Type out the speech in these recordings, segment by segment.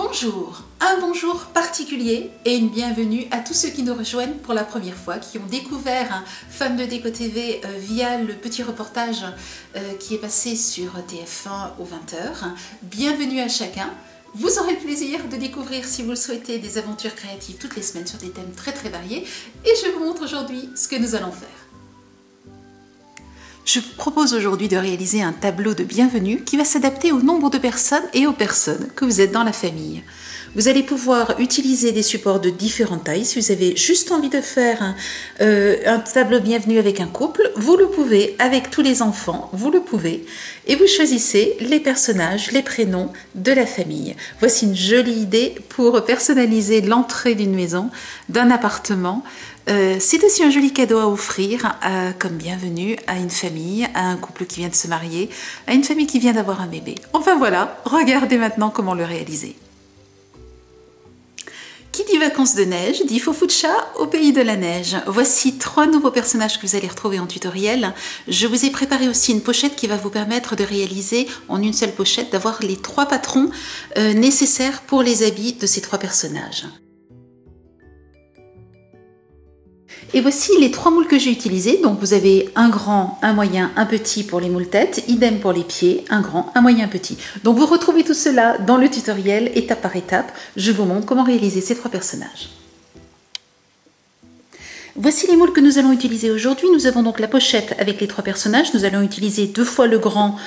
Bonjour, un bonjour particulier et une bienvenue à tous ceux qui nous rejoignent pour la première fois, qui ont découvert Femmes de Déco TV via le petit reportage qui est passé sur TF1 aux 20h. Bienvenue à chacun. Vous aurez le plaisir de découvrir, si vous le souhaitez, des aventures créatives toutes les semaines sur des thèmes très variés. Et je vous montre aujourd'hui ce que nous allons faire. Je vous propose aujourd'hui de réaliser un tableau de bienvenue qui va s'adapter au nombre de personnes et aux personnes que vous êtes dans la famille. Vous allez pouvoir utiliser des supports de différentes tailles. Si vous avez juste envie de faire un tableau de bienvenue avec un couple, vous le pouvez. Avec tous les enfants, vous le pouvez. Et vous choisissez les personnages, les prénoms de la famille. Voici une jolie idée pour personnaliser l'entrée d'une maison, d'un appartement. C'est aussi un joli cadeau à offrir comme bienvenue à une famille, à un couple qui vient de se marier, à une famille qui vient d'avoir un bébé. Enfin voilà, regardez maintenant comment le réaliser. Qui dit vacances de neige dit foufou de chat au pays de la neige. Voici 3 nouveaux personnages que vous allez retrouver en tutoriel. Je vous ai préparé aussi une pochette qui va vous permettre de réaliser en une seule pochette, d'avoir les 3 patrons nécessaires pour les habits de ces 3 personnages. Et voici les 3 moules que j'ai utilisés. Donc vous avez un grand, un moyen, un petit pour les moules têtes, idem pour les pieds, un grand, un moyen, un petit. Donc vous retrouvez tout cela dans le tutoriel, étape par étape. Je vous montre comment réaliser ces 3 personnages. Voici les moules que nous allons utiliser aujourd'hui. Nous avons donc la pochette avec les 3 personnages. Nous allons utiliser 2 fois le grand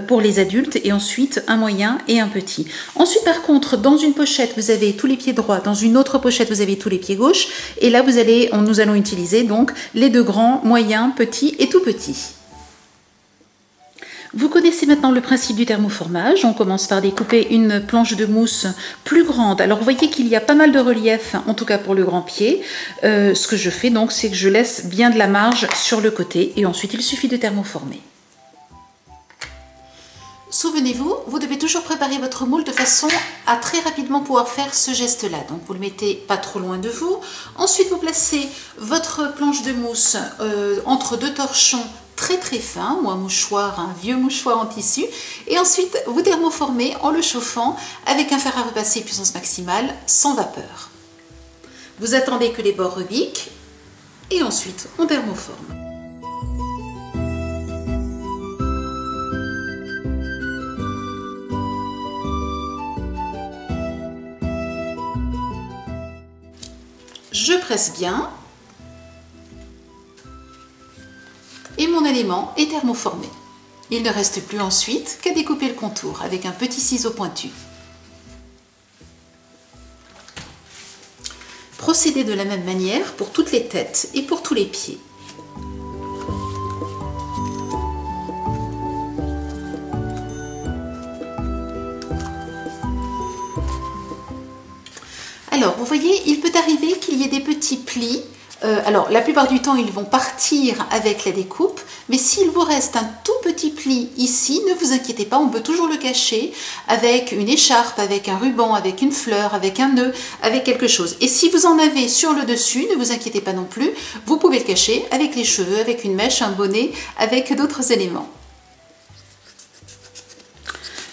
pour les adultes et ensuite un moyen et un petit. Ensuite, par contre, dans une pochette, vous avez tous les pieds droits. Dans une autre pochette, vous avez tous les pieds gauches. Et là, nous allons utiliser donc les 2 grands, moyens, petits et tout petits. Vous connaissez maintenant le principe du thermoformage. On commence par découper une planche de mousse plus grande. Alors vous voyez qu'il y a pas mal de relief, en tout cas pour le grand pied. Ce que je fais donc, c'est que je laisse bien de la marge sur le côté et ensuite il suffit de thermoformer. Souvenez-vous, vous devez toujours préparer votre moule de façon à très rapidement pouvoir faire ce geste-là. Donc vous le mettez pas trop loin de vous. Ensuite vous placez votre planche de mousse entre 2 torchons très fin, ou un mouchoir, un vieux mouchoir en tissu, et ensuite vous thermoformez en le chauffant avec un fer à repasser puissance maximale sans vapeur. Vous attendez que les bords rebiquent et ensuite on thermoforme. Je presse bien. Et mon élément est thermoformé. Il ne reste plus ensuite qu'à découper le contour avec un petit ciseau pointu. Procédez de la même manière pour toutes les têtes et pour tous les pieds. Alors, vous voyez, il peut arriver qu'il y ait des petits plis. Alors, la plupart du temps, ils vont partir avec la découpe, mais s'il vous reste un tout petit pli ici, ne vous inquiétez pas, on peut toujours le cacher avec une écharpe, avec un ruban, avec une fleur, avec un nœud, avec quelque chose. Et si vous en avez sur le dessus, ne vous inquiétez pas non plus, vous pouvez le cacher avec les cheveux, avec une mèche, un bonnet, avec d'autres éléments.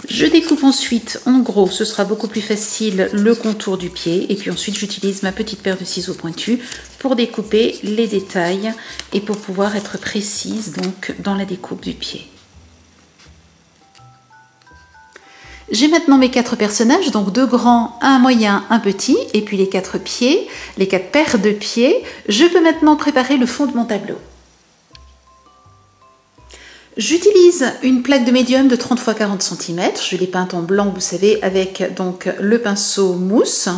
Je découpe ensuite, en gros, ce sera beaucoup plus facile, le contour du pied. Et puis ensuite, j'utilise ma petite paire de ciseaux pointus pour découper les détails et pour pouvoir être précise donc dans la découpe du pied. J'ai maintenant mes 4 personnages, donc 2 grands, un moyen, un petit, et puis les 4 pieds, les 4 paires de pieds. Je peux maintenant préparer le fond de mon tableau. J'utilise une plaque de médium de 30 x 40 cm, je l'ai peinte en blanc, vous savez, avec donc le pinceau mousse.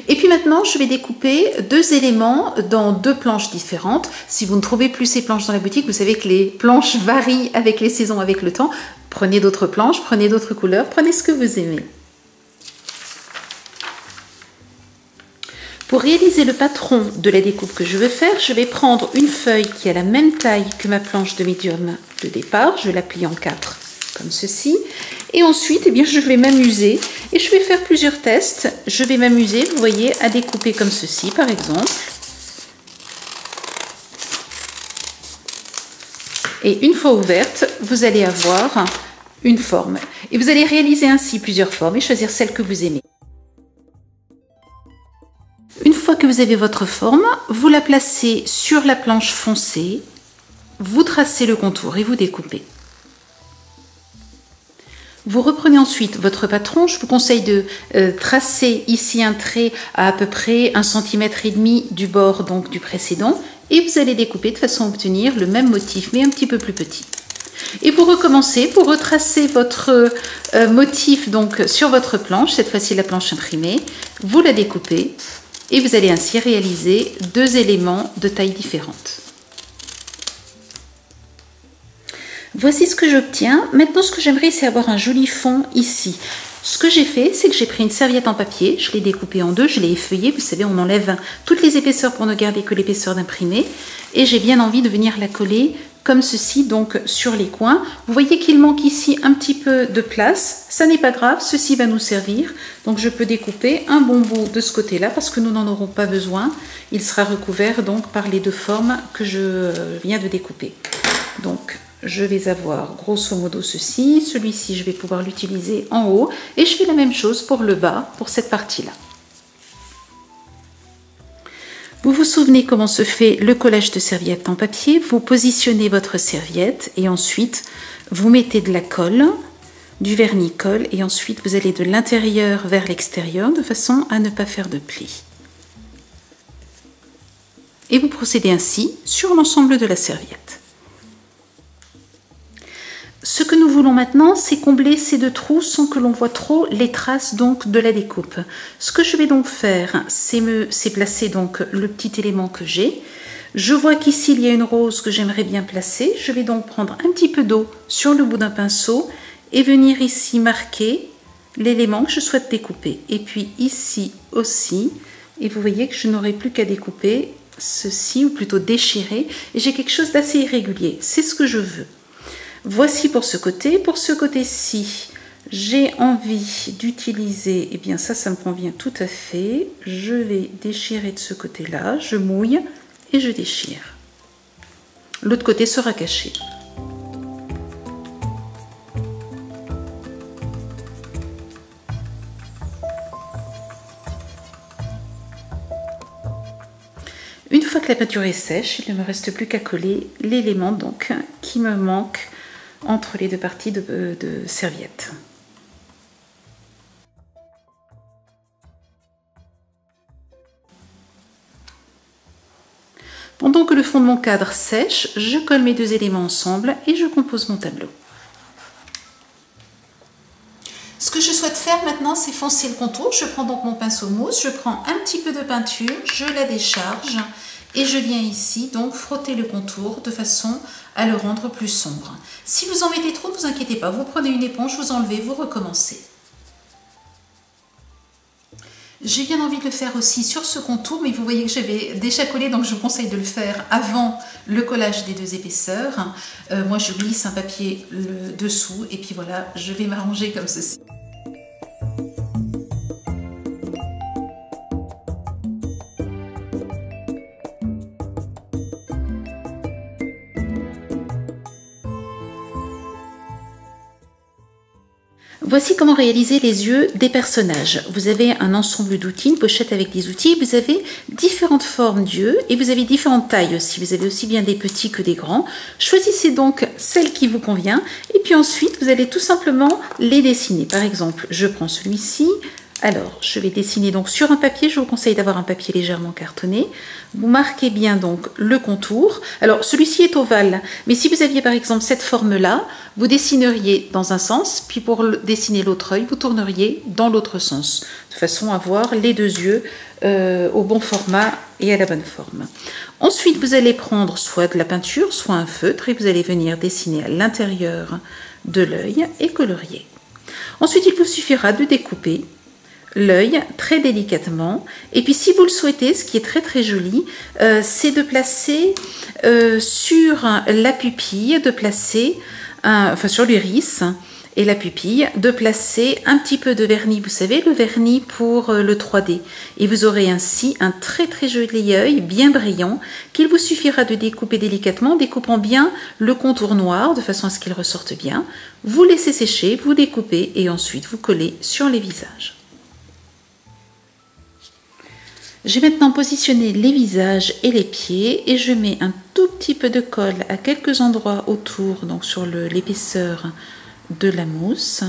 Et puis maintenant, je vais découper 2 éléments dans 2 planches différentes. Si vous ne trouvez plus ces planches dans la boutique, vous savez que les planches varient avec les saisons, avec le temps. Prenez d'autres planches, prenez d'autres couleurs, prenez ce que vous aimez. Pour réaliser le patron de la découpe que je veux faire, je vais prendre une feuille qui a la même taille que ma planche de médium de départ. Je la plie en 4 comme ceci. Et ensuite, eh bien, je vais m'amuser et je vais faire plusieurs tests. Je vais m'amuser, vous voyez, à découper comme ceci par exemple. Et une fois ouverte, vous allez avoir une forme. Et vous allez réaliser ainsi plusieurs formes et choisir celle que vous aimez. vous avez votre forme, vous la placez sur la planche foncée, vous tracez le contour et vous découpez. Vous reprenez ensuite votre patron. Je vous conseille de tracer ici un trait à peu près 1,5 cm du bord donc du précédent et vous allez découper de façon à obtenir le même motif mais un petit peu plus petit. Et vous recommencez pour retracer votre motif donc sur votre planche, cette fois-ci la planche imprimée, vous la découpez et vous allez ainsi réaliser deux éléments de taille différente. Voici ce que j'obtiens. Maintenant, ce que j'aimerais, c'est avoir un joli fond ici. Ce que j'ai fait, c'est que j'ai pris une serviette en papier, je l'ai découpée en deux, je l'ai effeuillée. Vous savez, on enlève toutes les épaisseurs pour ne garder que l'épaisseur d'imprimé. Et j'ai bien envie de venir la coller comme ceci, donc sur les coins. Vous voyez qu'il manque ici un petit peu de place. Ça n'est pas grave, ceci va nous servir. Donc, je peux découper un bon bout de ce côté-là parce que nous n'en aurons pas besoin. Il sera recouvert donc par les deux formes que je viens de découper. Donc, je vais avoir grosso modo ceci. Celui-ci, je vais pouvoir l'utiliser en haut. Et je fais la même chose pour le bas, pour cette partie-là. Vous vous souvenez comment se fait le collage de serviettes en papier. Vous positionnez votre serviette et ensuite, vous mettez de la colle, du vernis-colle. Et ensuite, vous allez de l'intérieur vers l'extérieur de façon à ne pas faire de plis. Et vous procédez ainsi sur l'ensemble de la serviette. Ce que nous voulons maintenant, c'est combler ces deux trous sans que l'on voit trop les traces donc de la découpe. Ce que je vais donc faire, c'est placer donc le petit élément que j'ai. Je vois qu'ici, il y a une rose que j'aimerais bien placer. Je vais donc prendre un petit peu d'eau sur le bout d'un pinceau et venir ici marquer l'élément que je souhaite découper. Et puis ici aussi, et vous voyez que je n'aurai plus qu'à découper ceci, ou plutôt déchirer, et j'ai quelque chose d'assez irrégulier. C'est ce que je veux. Voici pour ce côté. Pour ce côté-ci, j'ai envie d'utiliser, eh bien ça me convient tout à fait. Je vais déchirer de ce côté-là, je mouille et je déchire. L'autre côté sera caché. Une fois que la peinture est sèche, il ne me reste plus qu'à coller l'élément donc qui me manque entre les deux parties de serviette. Pendant que le fond de mon cadre sèche, je colle mes deux éléments ensemble et je compose mon tableau. Ce que je souhaite faire maintenant, c'est foncer le contour. Je prends donc mon pinceau mousse, je prends un petit peu de peinture, je la décharge et je viens ici donc frotter le contour de façon à le rendre plus sombre. Si vous en mettez trop, ne vous inquiétez pas, vous prenez une éponge, vous enlevez, vous recommencez. J'ai bien envie de le faire aussi sur ce contour, mais vous voyez que j'avais déjà collé, donc je vous conseille de le faire avant le collage des deux épaisseurs. Moi, je glisse un papier dessous et puis voilà, je vais m'arranger comme ceci. Voici comment réaliser les yeux des personnages. Vous avez un ensemble d'outils, une pochette avec des outils, vous avez différentes formes d'yeux et vous avez différentes tailles aussi. Vous avez aussi bien des petits que des grands. Choisissez donc celle qui vous convient et puis ensuite vous allez tout simplement les dessiner. Par exemple, je prends celui-ci. Alors, je vais dessiner donc sur un papier. Je vous conseille d'avoir un papier légèrement cartonné. Vous marquez bien donc le contour. Alors, celui-ci est ovale, mais si vous aviez par exemple cette forme-là, vous dessineriez dans un sens, puis pour dessiner l'autre œil, vous tourneriez dans l'autre sens, de façon à avoir les deux yeux au bon format et à la bonne forme. Ensuite, vous allez prendre soit de la peinture, soit un feutre, et vous allez venir dessiner à l'intérieur de l'œil et colorier. Ensuite, il vous suffira de découper l'œil très délicatement et puis si vous le souhaitez, ce qui est très joli, c'est de placer sur la pupille, de placer enfin sur l'iris et la pupille, de placer un petit peu de vernis, vous savez, le vernis pour le 3D, et vous aurez ainsi un très joli œil bien brillant qu'il vous suffira de découper délicatement, découpant bien le contour noir de façon à ce qu'il ressorte bien. Vous laissez sécher, vous découpez et ensuite vous collez sur les visages. J'ai maintenant positionné les visages et les pieds et je mets un tout petit peu de colle à quelques endroits autour, donc sur l'épaisseur de la mousse,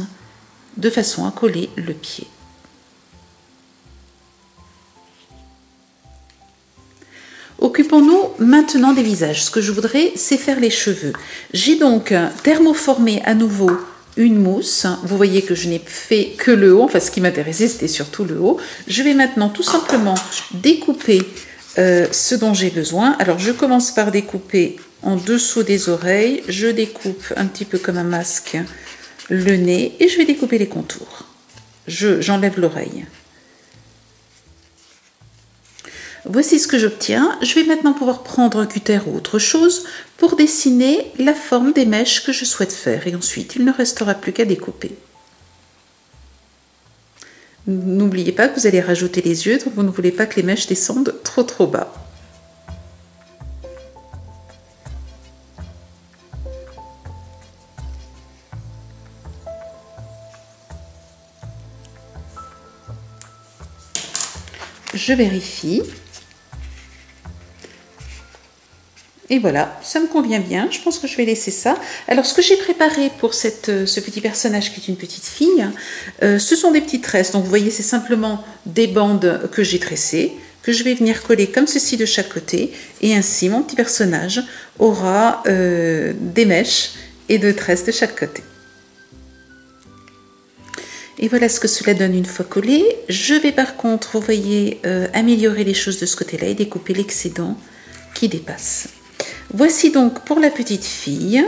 de façon à coller le pied. Occupons-nous maintenant des visages. Ce que je voudrais, c'est faire les cheveux. J'ai donc thermoformé à nouveau une mousse. Vous voyez que je n'ai fait que le haut. Enfin, ce qui m'intéressait, c'était surtout le haut. Je vais maintenant tout simplement découper ce dont j'ai besoin. Alors, je commence par découper en dessous des oreilles. Je découpe un petit peu comme un masque le nez et je vais découper les contours. J'enlève l'oreille. Voici ce que j'obtiens. Je vais maintenant pouvoir prendre un cutter ou autre chose pour dessiner la forme des mèches que je souhaite faire. Et ensuite, il ne restera plus qu'à découper. N'oubliez pas que vous allez rajouter les yeux, donc vous ne voulez pas que les mèches descendent trop bas. Je vérifie. Et voilà, ça me convient bien. Je pense que je vais laisser ça. Alors, ce que j'ai préparé pour ce petit personnage qui est une petite fille, ce sont des petites tresses. Donc, vous voyez, c'est simplement des bandes que j'ai tressées, que je vais venir coller comme ceci de chaque côté. Et ainsi, mon petit personnage aura des mèches et de tresses de chaque côté. Et voilà ce que cela donne une fois collé. Je vais par contre, vous voyez, améliorer les choses de ce côté-là et découper l'excédent qui dépasse. Voici donc pour la petite fille.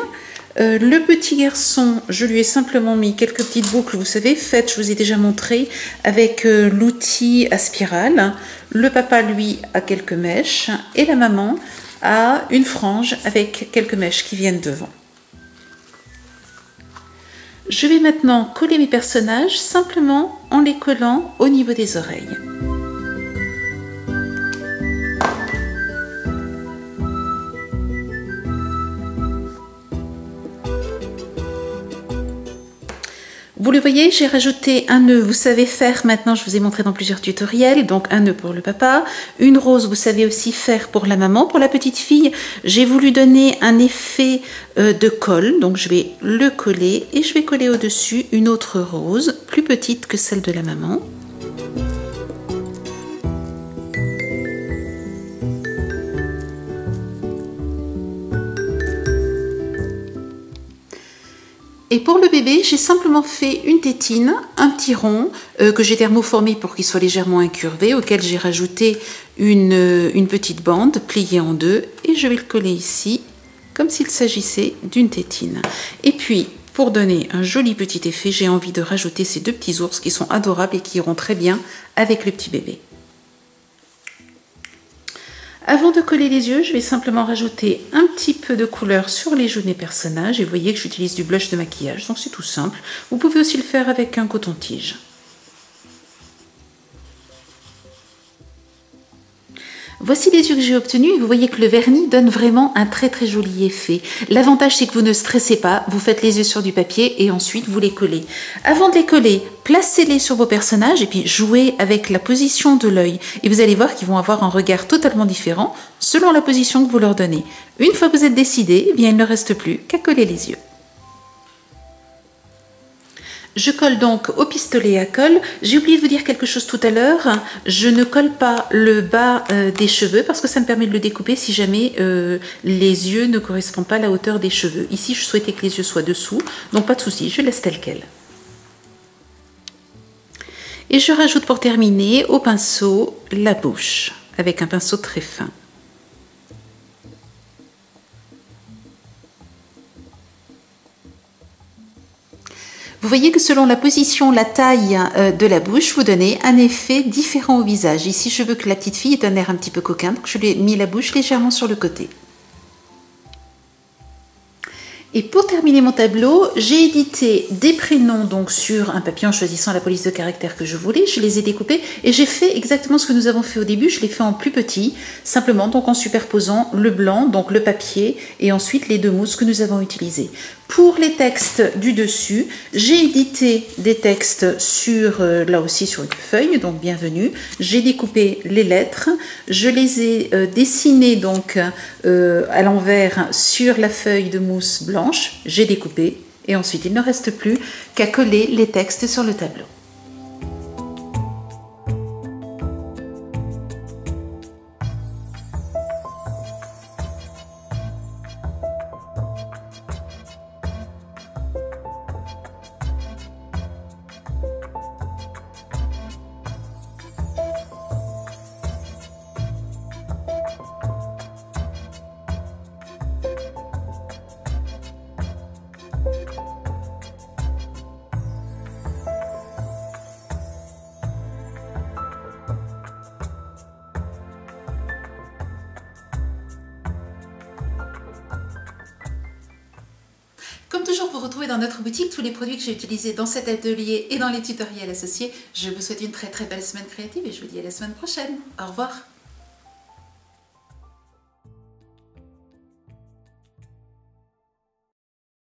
Le petit garçon, je lui ai simplement mis quelques petites boucles, vous savez, faites, je vous ai déjà montré, avec l'outil à spirale. Le papa, lui, a quelques mèches et la maman a une frange avec quelques mèches qui viennent devant. Je vais maintenant coller mes personnages simplement en les collant au niveau des oreilles. Vous le voyez, j'ai rajouté un nœud, vous savez faire maintenant, je vous ai montré dans plusieurs tutoriels, donc un nœud pour le papa, une rose, vous savez aussi faire pour la maman. Pour la petite fille, j'ai voulu donner un effet de colle, donc je vais le coller et je vais coller au-dessus une autre rose, plus petite que celle de la maman. Et pour le bébé, j'ai simplement fait une tétine, un petit rond que j'ai thermoformé pour qu'il soit légèrement incurvé, auquel j'ai rajouté une petite bande pliée en deux et je vais le coller ici comme s'il s'agissait d'une tétine. Et puis, pour donner un joli petit effet, j'ai envie de rajouter ces deux petits ours qui sont adorables et qui iront très bien avec le petit bébé. Avant de coller les yeux, je vais simplement rajouter un petit peu de couleur sur les joues de mes personnages. Et vous voyez que j'utilise du blush de maquillage, donc c'est tout simple. Vous pouvez aussi le faire avec un coton-tige. Voici les yeux que j'ai obtenus et vous voyez que le vernis donne vraiment un très joli effet. L'avantage c'est que vous ne stressez pas, vous faites les yeux sur du papier et ensuite vous les collez. Avant de les coller, placez-les sur vos personnages et puis jouez avec la position de l'œil. Et vous allez voir qu'ils vont avoir un regard totalement différent selon la position que vous leur donnez. Une fois que vous êtes décidé, eh bien, il ne reste plus qu'à coller les yeux. Je colle donc au pistolet à colle. J'ai oublié de vous dire quelque chose tout à l'heure. Je ne colle pas le bas des cheveux parce que ça me permet de le découper si jamais les yeux ne correspondent pas à la hauteur des cheveux. Ici, je souhaitais que les yeux soient dessous, donc pas de souci, je laisse tel quel. Et je rajoute pour terminer au pinceau la bouche avec un pinceau très fin. Vous voyez que selon la position, la taille de la bouche, vous donnez un effet différent au visage. Ici, je veux que la petite fille ait un air un petit peu coquin, donc je lui ai mis la bouche légèrement sur le côté. Et pour terminer mon tableau, j'ai édité des prénoms donc sur un papier en choisissant la police de caractère que je voulais. Je les ai découpés et j'ai fait exactement ce que nous avons fait au début. Je l'ai fait en plus petit, simplement donc en superposant le blanc, donc le papier, et ensuite les deux mousses que nous avons utilisées. Pour les textes du dessus, j'ai édité des textes sur, là aussi sur une feuille, donc bienvenue. J'ai découpé les lettres, je les ai dessinées donc à l'envers sur la feuille de mousse blanche, j'ai découpé et ensuite il ne reste plus qu'à coller les textes sur le tableau. Comme toujours, vous retrouvez dans notre boutique tous les produits que j'ai utilisés dans cet atelier et dans les tutoriels associés. Je vous souhaite une très belle semaine créative et je vous dis à la semaine prochaine. Au revoir.